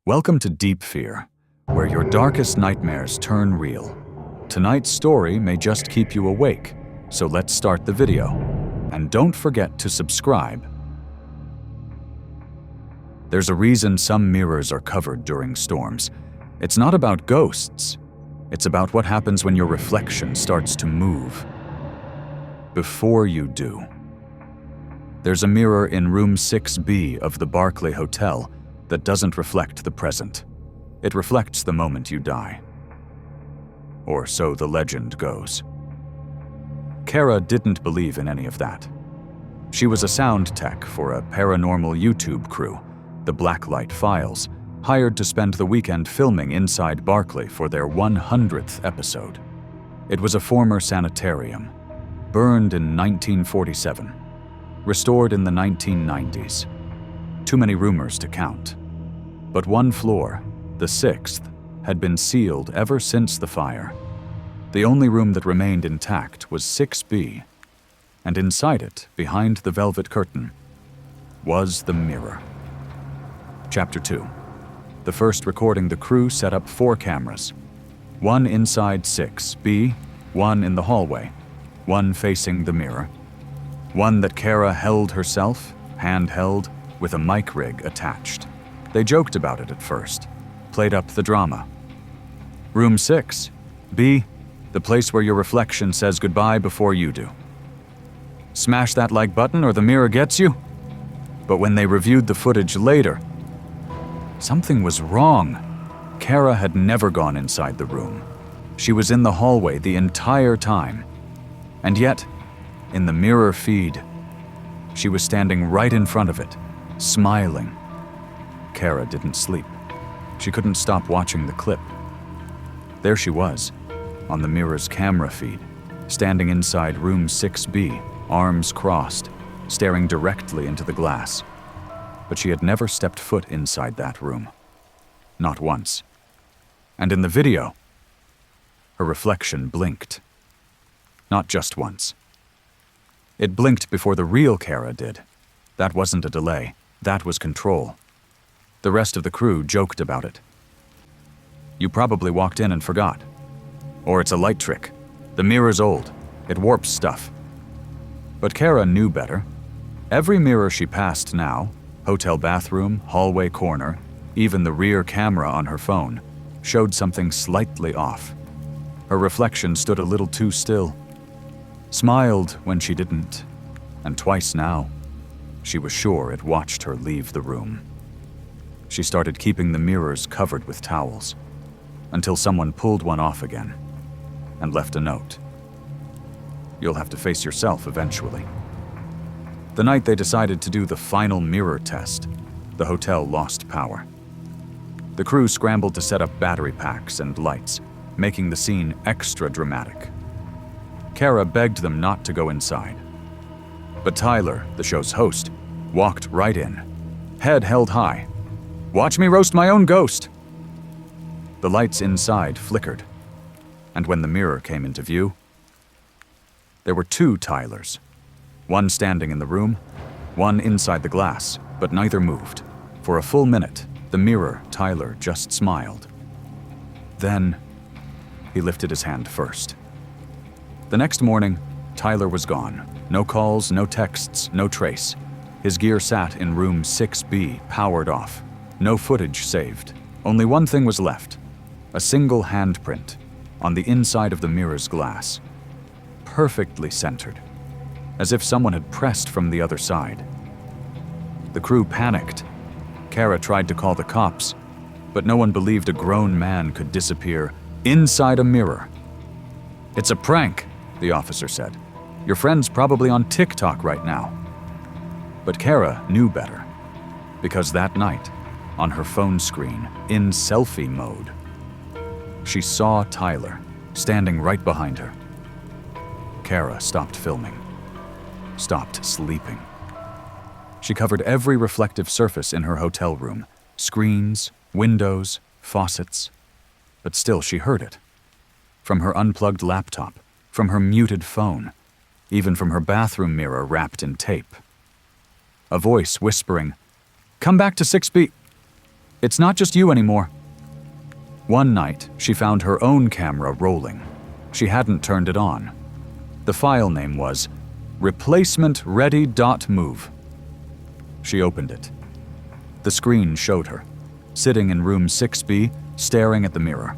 Welcome to Deep Fear, where your darkest nightmares turn real. Tonight's story may just keep you awake, so let's start the video. And don't forget to subscribe. There's a reason some mirrors are covered during storms. It's not about ghosts. It's about what happens when your reflection starts to move. Before you do. There's a mirror in room 6B of the Barclay Hotel that doesn't reflect the present. It reflects the moment you die. Or so the legend goes. Kara didn't believe in any of that. She was a sound tech for a paranormal YouTube crew, the Blacklight Files, hired to spend the weekend filming inside Barclay for their 100th episode. It was a former sanitarium, burned in 1947, restored in the 1990s. Too many rumors to count. But one floor, the 6th, had been sealed ever since the fire. The only room that remained intact was 6B, and inside it, behind the velvet curtain, was the mirror. Chapter 2. The first recording, the crew set up 4 cameras. One inside 6B, one in the hallway, one facing the mirror, one that Kara held herself, handheld, with a mic rig attached. They joked about it at first, played up the drama. Room 6B, the place where your reflection says goodbye before you do. Smash that like button or the mirror gets you. But when they reviewed the footage later, something was wrong. Kara had never gone inside the room. She was in the hallway the entire time. And yet, in the mirror feed, she was standing right in front of it, smiling. Kara didn't sleep. She couldn't stop watching the clip. There she was, on the mirror's camera feed, standing inside room 6B, arms crossed, staring directly into the glass. But she had never stepped foot inside that room. Not once. And in the video, her reflection blinked. Not just once. It blinked before the real Kara did. That wasn't a delay. That was control. The rest of the crew joked about it. You probably walked in and forgot. Or it's a light trick. The mirror's old. It warps stuff. But Kara knew better. Every mirror she passed now, hotel bathroom, hallway corner, even the rear camera on her phone, showed something slightly off. Her reflection stood a little too still. Smiled when she didn't. And twice now. She was sure it watched her leave the room. She started keeping the mirrors covered with towels, until someone pulled one off again, and left a note. You'll have to face yourself eventually. The night they decided to do the final mirror test, the hotel lost power. The crew scrambled to set up battery packs and lights, making the scene extra dramatic. Kara begged them not to go inside. But Tyler, the show's host, walked right in, head held high. Watch me roast my own ghost. The lights inside flickered, and when the mirror came into view, there were 2 Tylers, one standing in the room, one inside the glass, but neither moved. For a full minute, the mirror Tyler just smiled. Then, he lifted his hand first. The next morning, Tyler was gone. No calls, no texts, no trace. His gear sat in room 6B, powered off. No footage saved. Only one thing was left. A single handprint on the inside of the mirror's glass. Perfectly centered. As if someone had pressed from the other side. The crew panicked. Kara tried to call the cops, but no one believed a grown man could disappear inside a mirror. It's a prank, the officer said. Your friend's probably on TikTok right now. But Kara knew better, because that night, on her phone screen, in selfie mode, she saw Tyler standing right behind her. Kara stopped filming, stopped sleeping. She covered every reflective surface in her hotel room, screens, windows, faucets, but still she heard it. From her unplugged laptop, from her muted phone, even from her bathroom mirror wrapped in tape. A voice whispering, "Come back to 6B." It's not just you anymore." One night, she found her own camera rolling. She hadn't turned it on. The file name was replacementready.move. She opened it. The screen showed her, sitting in room 6B, staring at the mirror.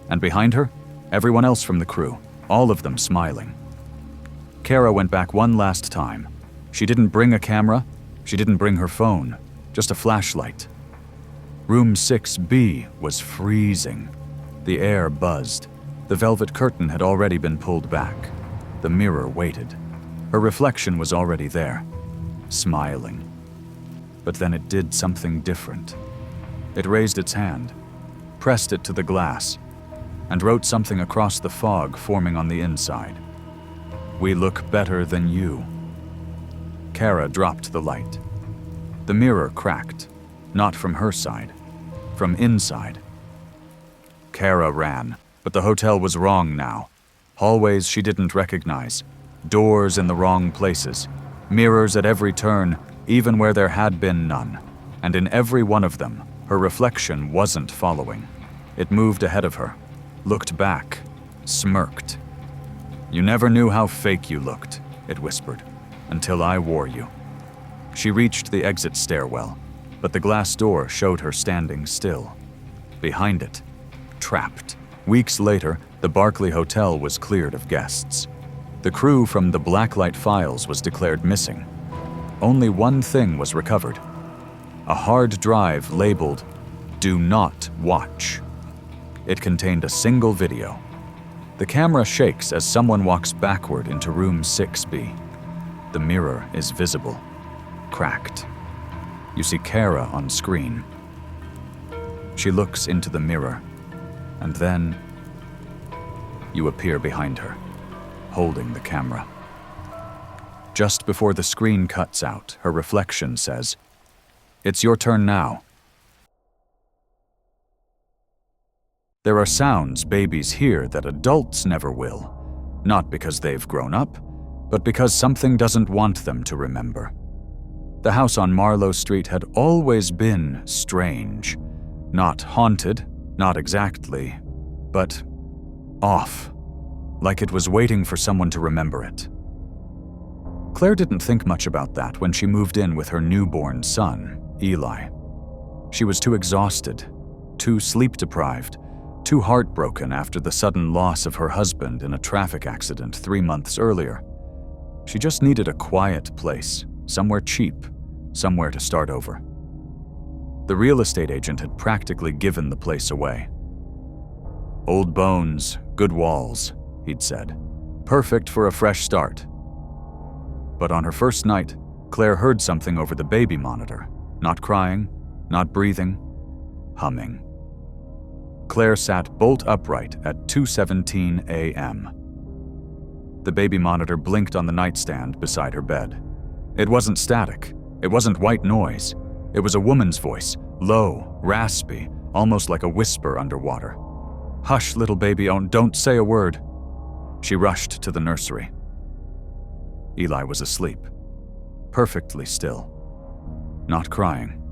And behind her, everyone else from the crew, all of them smiling. Kara went back one last time. She didn't bring a camera, she didn't bring her phone, just a flashlight. Room 6B was freezing. The air buzzed. The velvet curtain had already been pulled back. The mirror waited. Her reflection was already there, smiling. But then it did something different. It raised its hand, pressed it to the glass, and wrote something across the fog forming on the inside. "We look better than you." Kara dropped the light. The mirror cracked, not from her side, from inside. Kara ran, but the hotel was wrong now. Hallways she didn't recognize, doors in the wrong places, mirrors at every turn, even where there had been none. And in every one of them, her reflection wasn't following. It moved ahead of her, looked back, smirked. "You never knew how fake you looked," it whispered, "until I wore you." She reached the exit stairwell, but the glass door showed her standing still. Behind it, trapped. Weeks later, the Barclay Hotel was cleared of guests. The crew from the blacklight files was declared missing. Only one thing was recovered: a hard drive labeled "Do Not Watch." It contained a single video. The camera shakes as someone walks backward into room 6B. The mirror is visible, cracked. You see Kara on screen. She looks into the mirror, and then you appear behind her, holding the camera. Just before the screen cuts out, her reflection says, "It's your turn now." There are sounds babies hear that adults never will, not because they've grown up, but because something doesn't want them to remember. The house on Marlowe Street had always been strange. Not haunted, not exactly, but off, like it was waiting for someone to remember it. Claire didn't think much about that when she moved in with her newborn son, Eli. She was too exhausted, too sleep-deprived, too heartbroken after the sudden loss of her husband in a traffic accident 3 months earlier. She just needed a quiet place, somewhere cheap, somewhere to start over. The real estate agent had practically given the place away. "Old bones, good walls," he'd said. "Perfect for a fresh start." But on her first night, Claire heard something over the baby monitor. Not crying, not breathing, humming. Claire sat bolt upright at 2:17 a.m. The baby monitor blinked on the nightstand beside her bed. It wasn't static. It wasn't white noise. It was a woman's voice, low, raspy, almost like a whisper underwater. "Hush, little baby, don't say a word." She rushed to the nursery. Eli was asleep, perfectly still, not crying.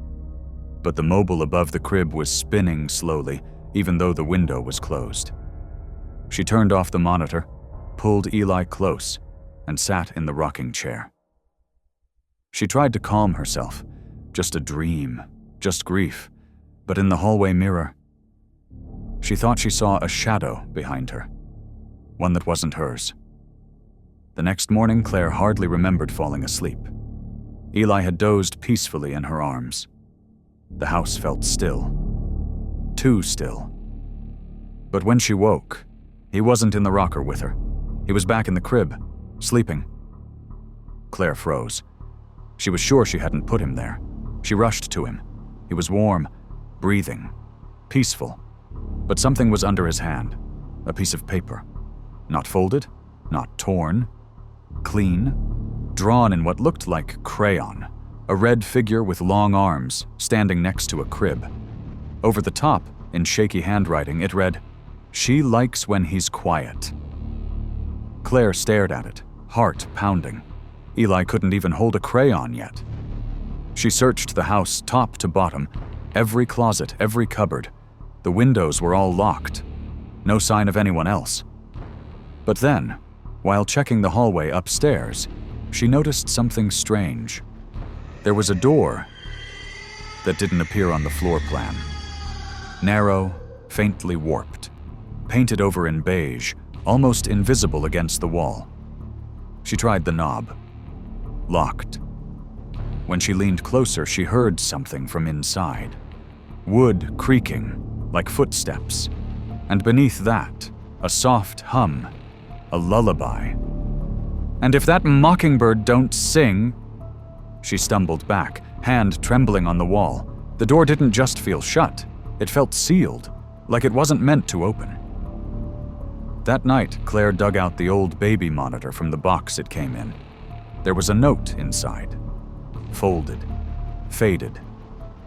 But the mobile above the crib was spinning slowly, even though the window was closed. She turned off the monitor, pulled Eli close, and sat in the rocking chair. She tried to calm herself. Just a dream, just grief. But in the hallway mirror, she thought she saw a shadow behind her, one that wasn't hers. The next morning, Claire hardly remembered falling asleep. Eli had dozed peacefully in her arms. The house felt still. Too still. But when she woke, he wasn't in the rocker with her. He was back in the crib, sleeping. Claire froze. She was sure she hadn't put him there. She rushed to him. He was warm, breathing, peaceful. But something was under his hand, a piece of paper. Not folded, not torn. Clean, drawn in what looked like crayon. A red figure with long arms, standing next to a crib. Over the top, in shaky handwriting, it read, "She likes when he's quiet." Claire stared at it, heart pounding. Eli couldn't even hold a crayon yet. She searched the house top to bottom, Every closet, every cupboard. The windows were all locked. No sign of anyone else. But then, while checking the hallway upstairs, she noticed something strange. There was a door that didn't appear on the floor plan. Narrow, faintly warped, painted over in beige, almost invisible against the wall. She tried the knob. Locked. When she leaned closer, she heard something from inside. Wood creaking, like footsteps. And beneath that, a soft hum, a lullaby. "And if that mockingbird don't sing..." She stumbled back, hand trembling on the wall. The door didn't just feel shut, it felt sealed, like it wasn't meant to open. That night, Claire dug out the old baby monitor from the box it came in. There was a note inside. Folded, faded,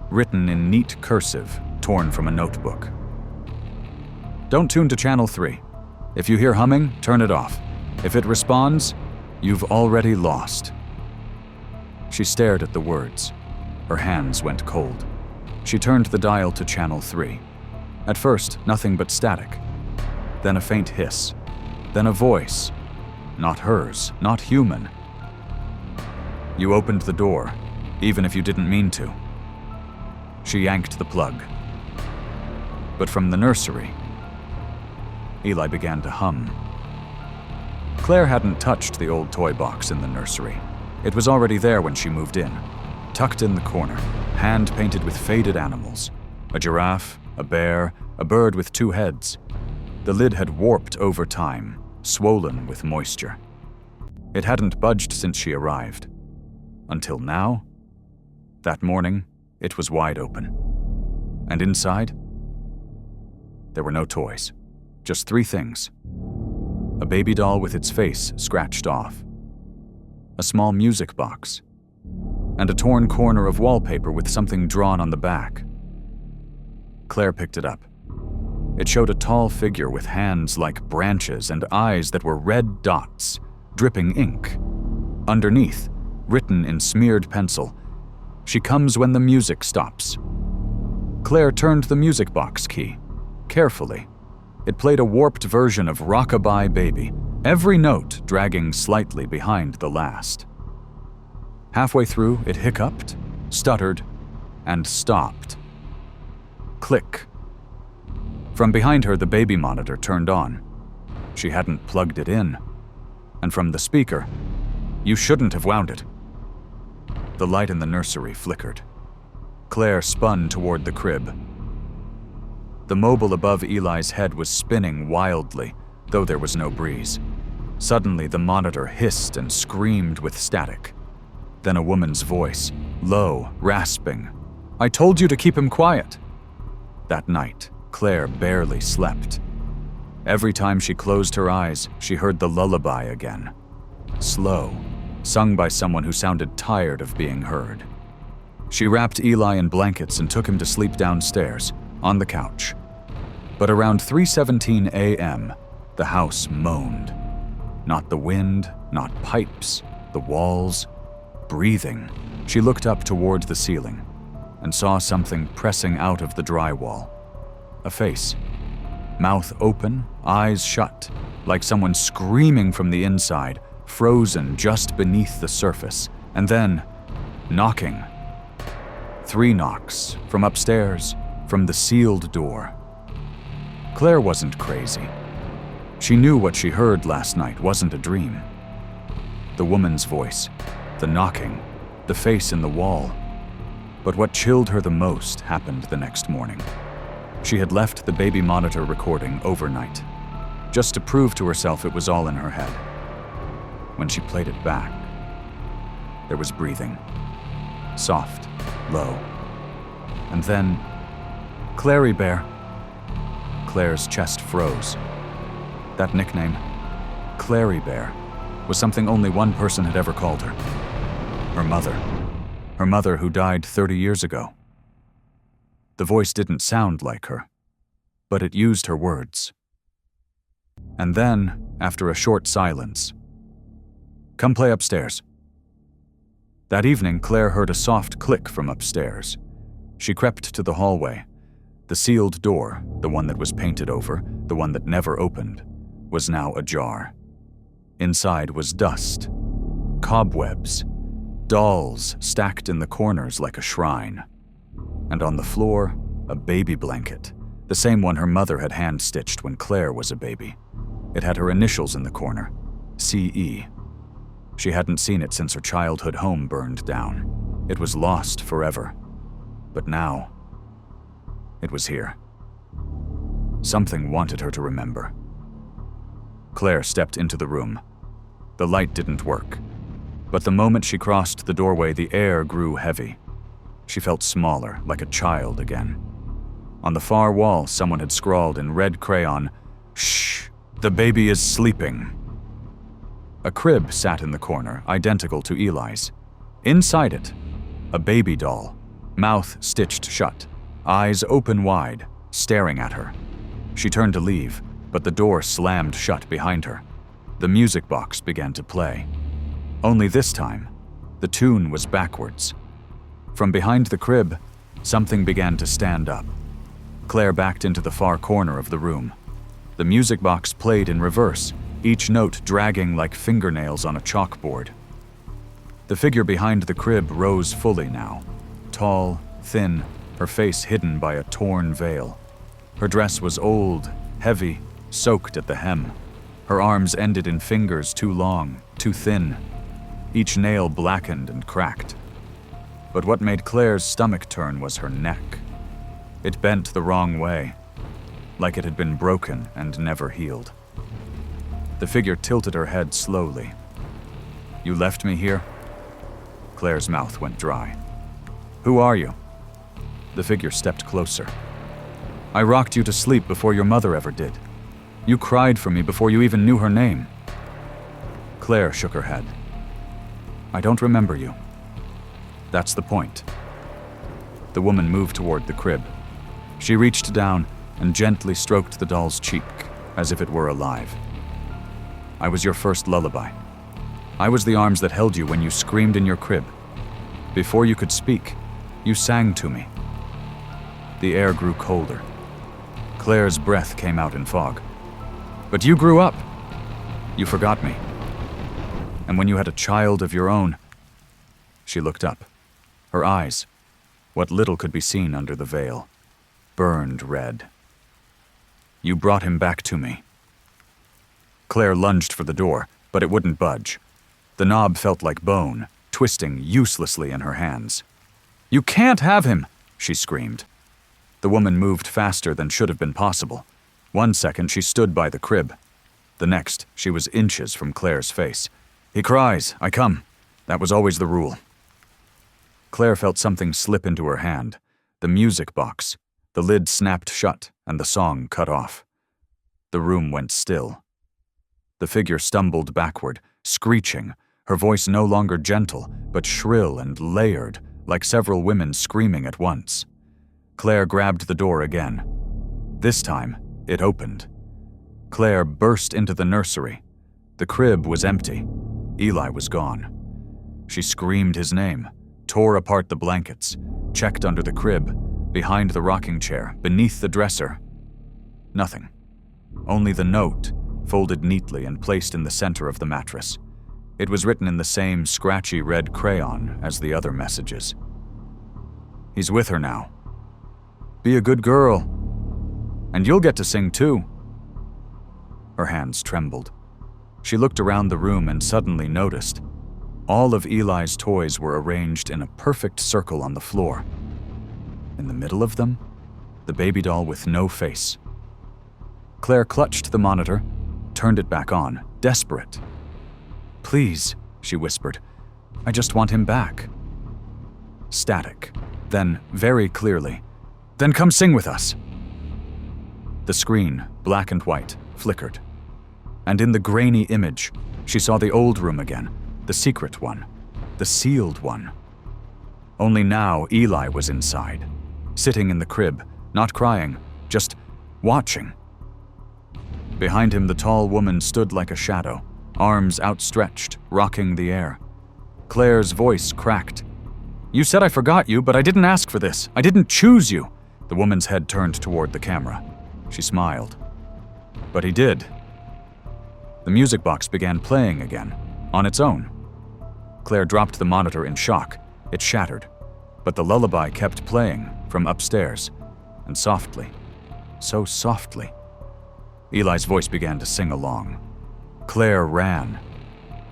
written in neat cursive, torn from a notebook. "Don't tune to channel 3. If you hear humming, turn it off. If it responds, you've already lost." She stared at the words. Her hands went cold. She turned the dial to channel 3. At first, nothing but static. Then a faint hiss. Then a voice. Not hers, not human. "You opened the door, even if you didn't mean to." She yanked the plug. But from the nursery, Eli began to hum. Claire hadn't touched the old toy box in the nursery. It was already there when she moved in, tucked in the corner, hand-painted with faded animals. A giraffe, a bear, a bird with 2 heads. The lid had warped over time, swollen with moisture. It hadn't budged since she arrived. Until now? That morning, it was wide open. And inside? There were no toys. Just 3 things. A baby doll with its face scratched off. A small music box. And a torn corner of wallpaper with something drawn on the back. Claire picked it up. It showed a tall figure with hands like branches and eyes that were red dots, dripping ink. Underneath, written in smeared pencil, "She comes when the music stops." Claire turned the music box key, carefully. It played a warped version of Rockabye Baby, every note dragging slightly behind the last. Halfway through, it hiccuped, stuttered, and stopped. Click. From behind her, the baby monitor turned on. She hadn't plugged it in. And from the speaker, "You shouldn't have wound it." The light in the nursery flickered. Claire spun toward the crib. The mobile above Eli's head was spinning wildly, though there was no breeze. Suddenly, the monitor hissed and screamed with static. Then a woman's voice, low, rasping. "I told you to keep him quiet." That night, Claire barely slept. Every time she closed her eyes, she heard the lullaby again. Slow, sung by someone who sounded tired of being heard. She wrapped Eli in blankets and took him to sleep downstairs, on the couch. But around 3:17 a.m., the house moaned. Not the wind, not pipes, the walls. Breathing. She looked up toward the ceiling and saw something pressing out of the drywall. A face. Mouth open, eyes shut, like someone screaming from the inside, frozen just beneath the surface. And then, knocking. 3 knocks, from upstairs, from the sealed door. Claire wasn't crazy. She knew what she heard last night wasn't a dream. The woman's voice, the knocking, the face in the wall. But what chilled her the most happened the next morning. She had left the baby monitor recording overnight, just to prove to herself it was all in her head. When she played it back, there was breathing. Soft, low. And then, "Clary Bear." Claire's chest froze. That nickname, Clary Bear, was something only one person had ever called her. Her mother. Her mother who died 30 years ago. The voice didn't sound like her, but it used her words. And then, after a short silence, "Come play upstairs." That evening, Claire heard a soft click from upstairs. She crept to the hallway. The sealed door, the one that was painted over, the one that never opened, was now ajar. Inside was dust, cobwebs, dolls stacked in the corners like a shrine. And on the floor, a baby blanket, the same one her mother had hand-stitched when Claire was a baby. It had her initials in the corner, C.E. She hadn't seen it since her childhood home burned down. It was lost forever. But now, it was here. Something wanted her to remember. Claire stepped into the room. The light didn't work. But the moment she crossed the doorway, the air grew heavy. She felt smaller, like a child again. On the far wall, someone had scrawled in red crayon, "Shh, the baby is sleeping." A crib sat in the corner, identical to Eli's. Inside it, a baby doll, mouth stitched shut, eyes open wide, staring at her. She turned to leave, but the door slammed shut behind her. The music box began to play. Only this time, the tune was backwards. From behind the crib, something began to stand up. Claire backed into the far corner of the room. The music box played in reverse, each note dragging like fingernails on a chalkboard. The figure behind the crib rose fully now, tall, thin, her face hidden by a torn veil. Her dress was old, heavy, soaked at the hem. Her arms ended in fingers too long, too thin, each nail blackened and cracked. But what made Claire's stomach turn was her neck. It bent the wrong way, like it had been broken and never healed. The figure tilted her head slowly. "You left me here?" Claire's mouth went dry. "Who are you?" The figure stepped closer. "I rocked you to sleep before your mother ever did. You cried for me before you even knew her name." Claire shook her head. "I don't remember you. That's the point." The woman moved toward the crib. She reached down and gently stroked the doll's cheek, as if it were alive. "I was your first lullaby. I was the arms that held you when you screamed in your crib. Before you could speak, you sang to me." The air grew colder. Claire's breath came out in fog. "But you grew up. You forgot me. And when you had a child of your own..." She looked up. Her eyes, what little could be seen under the veil, burned red. "You brought him back to me." Claire lunged for the door, but it wouldn't budge. The knob felt like bone, twisting uselessly in her hands. "You can't have him!" she screamed. The woman moved faster than should have been possible. 1 second, she stood by the crib. The next, she was inches from Claire's face. "He cries, I come. That was always the rule." Claire felt something slip into her hand. The music box. The lid snapped shut, and the song cut off. The room went still. The figure stumbled backward, screeching, her voice no longer gentle, but shrill and layered, like several women screaming at once. Claire grabbed the door again. This time, it opened. Claire burst into the nursery. The crib was empty. Eli was gone. She screamed his name, tore apart the blankets, checked under the crib, behind the rocking chair, beneath the dresser. Nothing. Only the note, folded neatly and placed in the center of the mattress. It was written in the same scratchy red crayon as the other messages. "He's with her now. Be a good girl. And you'll get to sing too." Her hands trembled. She looked around the room and suddenly noticed all of Eli's toys were arranged in a perfect circle on the floor. In the middle of them, the baby doll with no face. Claire clutched the monitor, turned it back on, desperate. "Please," she whispered, "I just want him back." Static. Then, very clearly, "Then come sing with us." The screen, black and white, flickered. And in the grainy image, she saw the old room again, the secret one, the sealed one. Only now Eli was inside, sitting in the crib, not crying, just watching. Behind him, the tall woman stood like a shadow, arms outstretched, rocking the air. Claire's voice cracked. You said I forgot you, but I didn't ask for this. I didn't choose you. The woman's head turned toward the camera. She smiled. But he did. The music box began playing again, on its own. Claire dropped the monitor in shock. It shattered. But the lullaby kept playing from upstairs, and softly, so softly. Eli's voice began to sing along. Claire ran.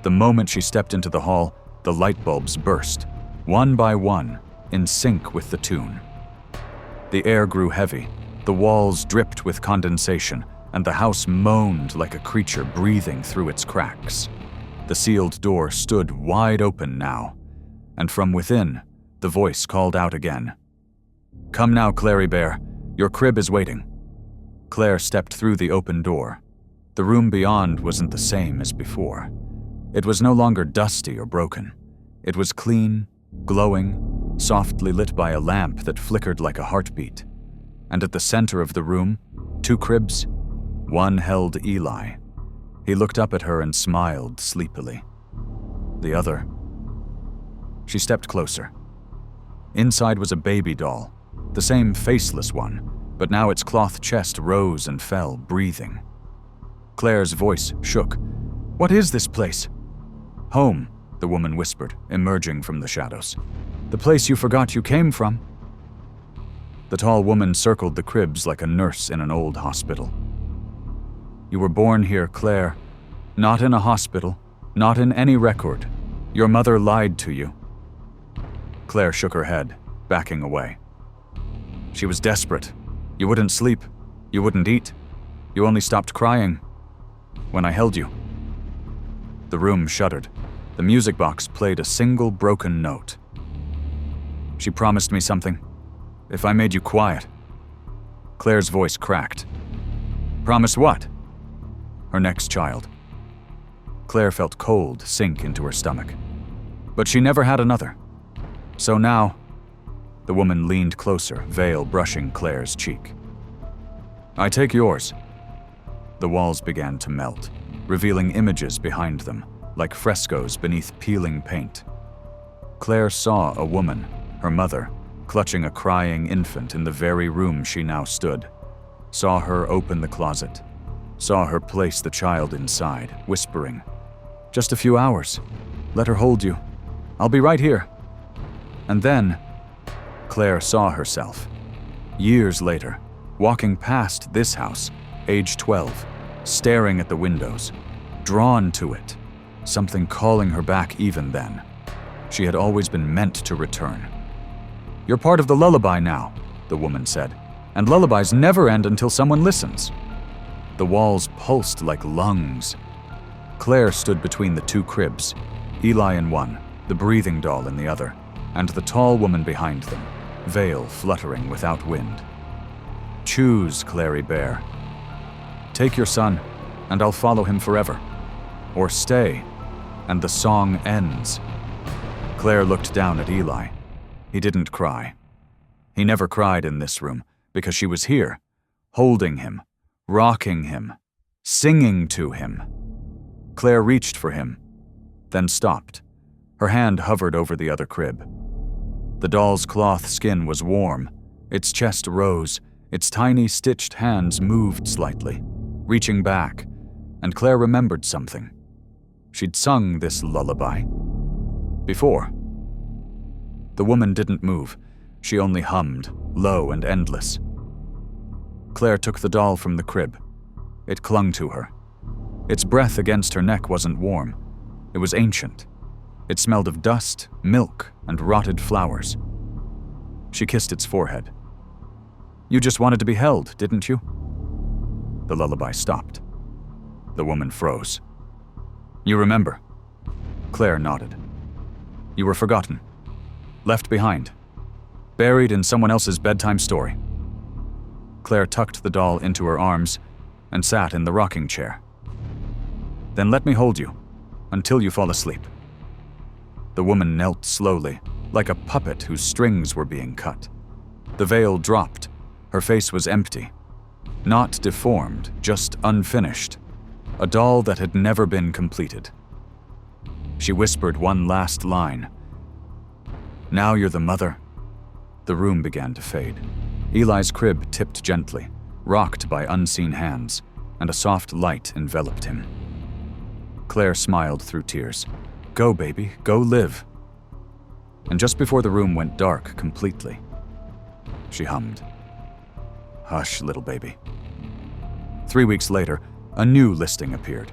The moment she stepped into the hall, the light bulbs burst, one by one, in sync with the tune. The air grew heavy, the walls dripped with condensation, and the house moaned like a creature breathing through its cracks. The sealed door stood wide open now, and from within, the voice called out again. "Come now, Clary Bear, your crib is waiting." Claire stepped through the open door. The room beyond wasn't the same as before. It was no longer dusty or broken. It was clean, glowing, softly lit by a lamp that flickered like a heartbeat. And at the center of the room, 2 cribs. One held Eli. He looked up at her and smiled sleepily. The other. She stepped closer. Inside was a baby doll, the same faceless one, but now its cloth chest rose and fell, breathing. Claire's voice shook. "What is this place?" "Home," the woman whispered, emerging from the shadows. "The place you forgot you came from." The tall woman circled the cribs like a nurse in an old hospital. "You were born here, Claire. Not in a hospital, not in any record. Your mother lied to you." Claire shook her head, backing away. "She was desperate. You wouldn't sleep. You wouldn't eat. You only stopped crying when I held you." The room shuddered. The music box played a single broken note. "She promised me something. If I made you quiet." Claire's voice cracked. "Promise what?" Her next child. Claire felt cold sink into her stomach. But she never had another. So now, the woman leaned closer, veil brushing Claire's cheek. "I take yours." The walls began to melt, revealing images behind them, like frescoes beneath peeling paint. Claire saw a woman, her mother, clutching a crying infant in the very room she now stood. Saw her open the closet. Saw her place the child inside, whispering, "Just a few hours. Let her hold you. I'll be right here." And then, Claire saw herself, years later, walking past this house, age 12, staring at the windows, drawn to it, something calling her back even then. She had always been meant to return. "You're part of the lullaby now," the woman said, "and lullabies never end until someone listens." The walls pulsed like lungs. Claire stood between the 2 cribs, Eli in one, the breathing doll in the other, and the tall woman behind them, veil fluttering without wind. "Choose, Clary Bear. Take your son, and I'll follow him forever. Or stay, and the song ends." Claire looked down at Eli. He didn't cry. He never cried in this room, because she was here, holding him, rocking him, singing to him. Claire reached for him, then stopped. Her hand hovered over the other crib. The doll's cloth skin was warm. Its chest rose. Its tiny stitched hands moved slightly, reaching back, and Claire remembered something. She'd sung this lullaby before. The woman didn't move. She only hummed, low and endless. Claire took the doll from the crib. It clung to her. Its breath against her neck wasn't warm. It was ancient. It smelled of dust, milk, and rotted flowers. She kissed its forehead. "You just wanted to be held, didn't you?" The lullaby stopped. The woman froze. "You remember?" Claire nodded. "You were forgotten. Left behind. Buried in someone else's bedtime story." Claire tucked the doll into her arms and sat in the rocking chair. "Then let me hold you, until you fall asleep." The woman knelt slowly, like a puppet whose strings were being cut. The veil dropped. Her face was empty. Not deformed, just unfinished. A doll that had never been completed. She whispered one last line. Now you're the mother." The room began to fade. Eli's crib tipped gently, rocked by unseen hands, and a soft light enveloped him. Claire smiled through tears. "Go, baby, go live." And just before the room went dark completely, she hummed, "Hush, little baby." 3 weeks later, a new listing appeared.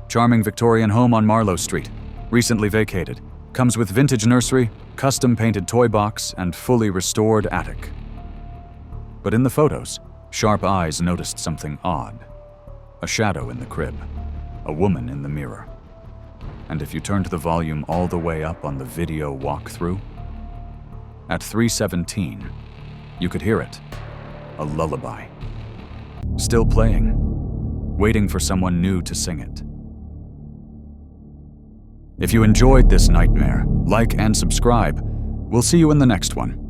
Charming Victorian home on Marlowe Street, recently vacated. Comes with vintage nursery, custom-painted toy box, and fully restored attic. But in the photos, sharp eyes noticed something odd. A shadow in the crib, a woman in the mirror. And if you turned the volume all the way up on the video walkthrough, at 3:17, you could hear it, a lullaby. Still playing, waiting for someone new to sing it. If you enjoyed this nightmare, like and subscribe. We'll see you in the next one.